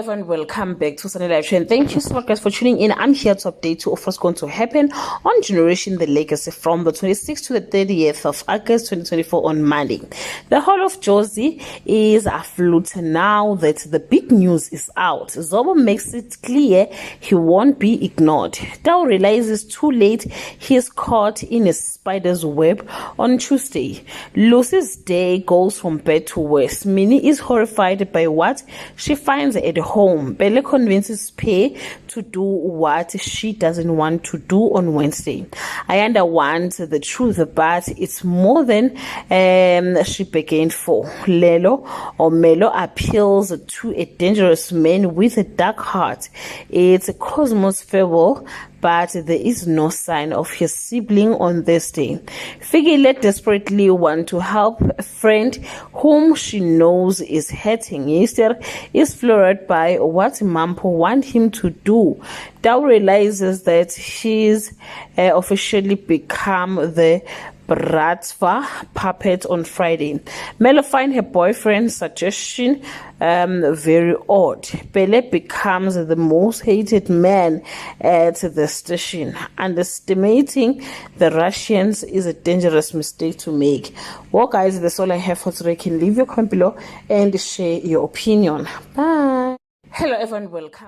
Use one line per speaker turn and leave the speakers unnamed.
Everyone, welcome back to Sunny Live Show, and thank you so much guys for tuning in. I'm here to update you of what's going to happen on Generation The Legacy from the 26th to the 30th of August 2024 on Monday. The whole of Jozi is afloat now that the big news is out. Zobo makes it clear he won't be ignored. Tao realizes too late he is caught in a spider's web on Tuesday. Lucy's day goes from bad to worse. Minnie is horrified by what she finds at home. Belle convinces Pay to do what she doesn't want to do on Wednesday. Ayanda wants the truth, but it's more than she began for. Lelo or Melo appeals to a dangerous man with a dark heart. It's a Cosmos fable, but there is no sign of his sibling on this day. Figile desperately wants to help a friend whom she knows is hurting. Instead, is floored by what Mampo wants him to do. Tao realizes that she's officially become the Bratva puppet on Friday. Melo finds her boyfriend's suggestion very odd. Pele becomes the most hated man at the station. Underestimating the Russians is a dangerous mistake to make. Well guys, that's all I have for today. You can leave your comment below and share your opinion. Bye. Hello everyone, welcome.